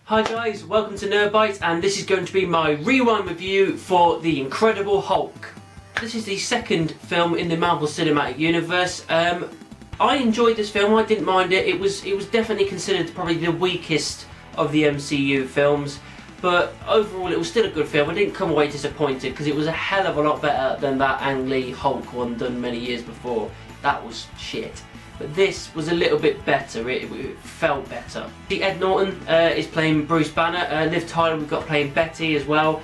Hi guys, welcome to Nerdbytes, and this is going to be my rewind review for The Incredible Hulk. This is the second film in the Marvel Cinematic Universe. I enjoyed this film, I didn't mind it. It was definitely considered probably the weakest of the MCU films, but overall it was still a good film. I didn't come away disappointed because it was a hell of a lot better than that Ang Lee Hulk one done many years before. That was shit. But this was a little bit better, it felt better. Ed Norton is playing Bruce Banner, Liv Tyler we've got playing Betty as well.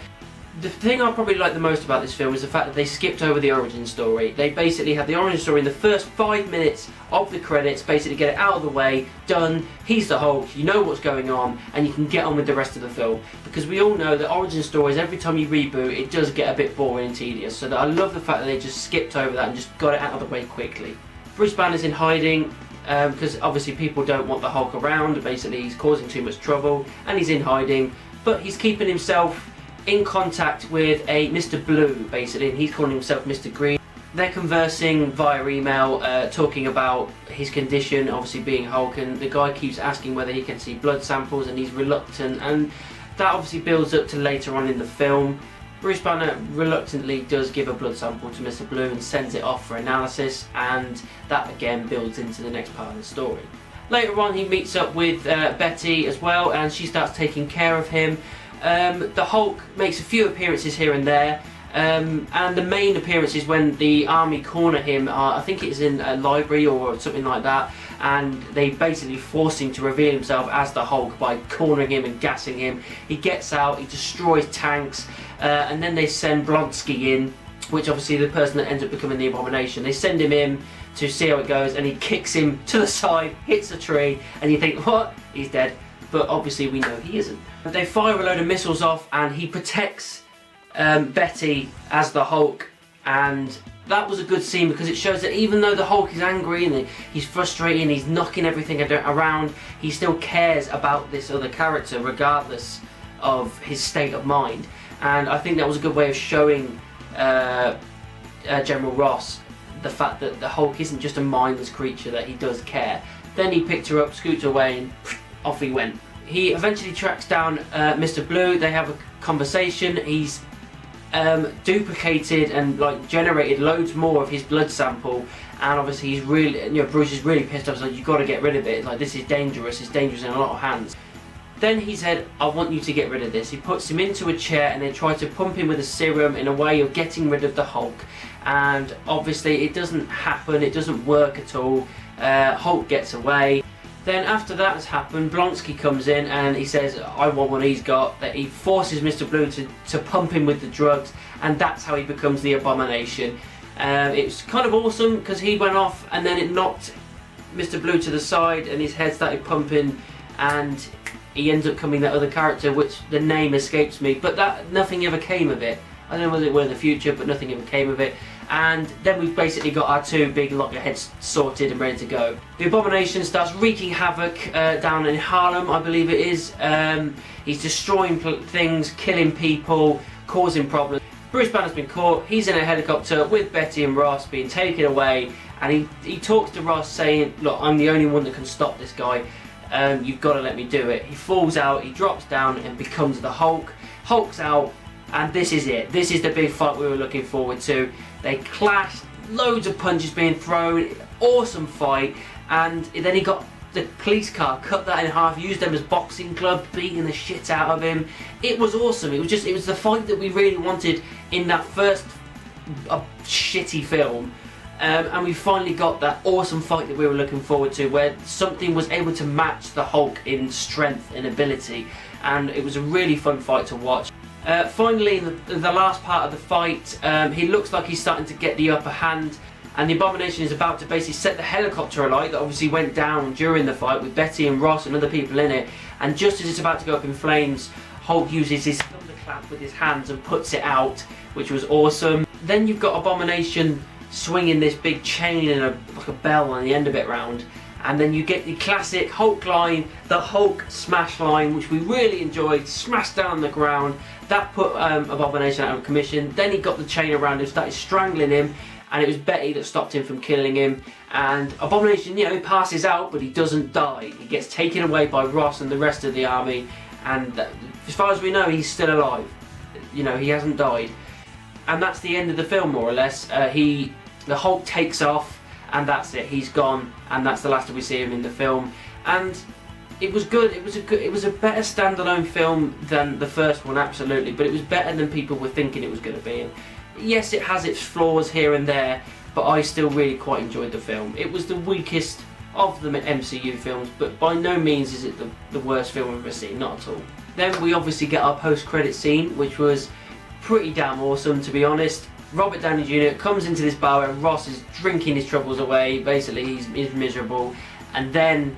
The thing I probably like the most about this film is the fact that they skipped over the origin story. They basically had the origin story in the first 5 minutes of the credits, basically get it out of the way, done, he's the Hulk, you know what's going on, and you can get on with the rest of the film. Because we all know that origin stories, every time you reboot, it does get a bit boring and tedious. So I love the fact that they just skipped over that and just got it out of the way quickly. Bruce Banner's in hiding because obviously people don't want the Hulk around. Basically he's causing too much trouble and he's in hiding, but he's keeping himself in contact with a Mr. Blue basically, and he's calling himself Mr. Green. They're conversing via email, talking about his condition, obviously being Hulk, and the guy keeps asking whether he can see blood samples and he's reluctant, and that obviously builds up to later on in the film. Bruce Banner reluctantly does give a blood sample to Mr. Blue and sends it off for analysis, and that again builds into the next part of the story. Later on he meets up with Betty as well, and she starts taking care of him. The Hulk makes a few appearances here and there, and the main appearances when the army corner him are, I think it's in a library or something like that, and they basically force him to reveal himself as the Hulk by cornering him and gassing him. He gets out, he destroys tanks, and then they send Blonsky in, which obviously the person that ends up becoming the Abomination. They send him in to see how it goes, and he kicks him to the side, hits a tree, and you think, what? He's dead. But obviously we know he isn't. They fire a load of missiles off, and he protects Betty as the Hulk, and that was a good scene because it shows that even though the Hulk is angry and he's frustrated and he's knocking everything around, he still cares about this other character regardless of his state of mind. And I think that was a good way of showing General Ross the fact that the Hulk isn't just a mindless creature, that he does care. Then he picked her up, scoots away, and off he went. He eventually tracks down Mr. Blue. They have a conversation. He's duplicated and generated loads more of his blood sample, and obviously he's really, Bruce is really pissed off. He's like, you've got to get rid of it. Like, this is dangerous. It's dangerous in a lot of hands. Then he said, I want you to get rid of this. He puts him into a chair and they try to pump him with a serum in a way of getting rid of the Hulk. And obviously it doesn't happen, it doesn't work at all. Hulk gets away. Then after that has happened, Blonsky comes in and he says, I want what he's got. That he forces Mr. Blue to pump him with the drugs, and that's how he becomes the Abomination. It was kind of awesome because he went off and then it knocked Mr. Blue to the side and his head started pumping, and he ends up becoming that other character, which the name escapes me, but nothing ever came of it. I don't know whether it were in the future, but nothing ever came of it. And then we've basically got our two big loggerheads sorted and ready to go. The Abomination starts wreaking havoc down in Harlem, I believe it is. He's destroying things, killing people, causing problems. Bruce Banner's been caught. He's in a helicopter with Betty and Ross being taken away, and he talks to Ross saying, look, I'm the only one that can stop this guy. You've got to let me do it. He falls out, he drops down and becomes the Hulk. Hulk's out, and this is it. This is the big fight we were looking forward to. They clash, loads of punches being thrown, awesome fight, and then he got the police car, cut that in half, used them as boxing gloves, beating the shit out of him. It was awesome. It was the fight that we really wanted in that first shitty film. And we finally got that awesome fight that we were looking forward to, where something was able to match the Hulk in strength and ability, and it was a really fun fight to watch. Finally, in the last part of the fight, he looks like he's starting to get the upper hand, and the Abomination is about to basically set the helicopter alight that obviously went down during the fight with Betty and Ross and other people in it, and just as it's about to go up in flames, Hulk uses his thunderclap with his hands and puts it out, which was awesome. Then you've got Abomination swinging this big chain and like a bell on the end of it round, and then you get the classic Hulk line, the Hulk smash line, which we really enjoyed, smashed down the ground. That put Abomination out of commission. Then he got the chain around him, started strangling him, and it was Betty that stopped him from killing him. And Abomination, he passes out, but he doesn't die. He gets taken away by Ross and the rest of the army, and as far as we know, he's still alive. You know, he hasn't died, and that's the end of the film, more or less. The Hulk takes off, and that's it. He's gone, and that's the last we see him in the film. And it was good. It was a better standalone film than the first one, absolutely. But it was better than people were thinking it was going to be. And yes, it has its flaws here and there, but I still really quite enjoyed the film. It was the weakest of the MCU films, but by no means is it the worst film I've ever seen, not at all. Then we obviously get our post-credit scene, which was pretty damn awesome, to be honest. Robert Downey Jr. comes into this bar and Ross is drinking his troubles away. Basically, he's miserable, and then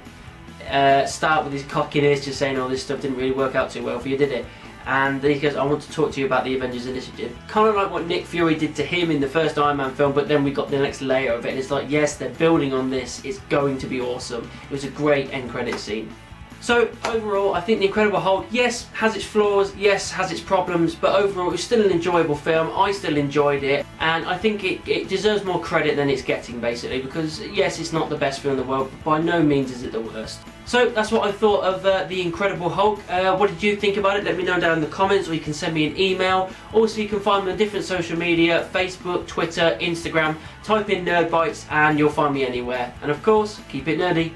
start with his cockiness, just saying, "Oh, this stuff didn't really work out too well for you, did it?" And then he goes, "I want to talk to you about the Avengers Initiative." Kind of like what Nick Fury did to him in the first Iron Man film, but then we got the next layer of it, and it's like, yes, they're building on this. It's going to be awesome. It was a great end credit scene. So overall, I think The Incredible Hulk, yes, has its flaws, yes, has its problems, but overall it was still an enjoyable film. I still enjoyed it, and I think it deserves more credit than it's getting, basically, because yes, it's not the best film in the world, but by no means is it the worst. So that's what I thought of The Incredible Hulk. What did you think about it? Let me know down in the comments, or you can send me an email. Also, you can find me on different social media: Facebook, Twitter, Instagram. Type in Nerd Bites and you'll find me anywhere. And of course, keep it nerdy.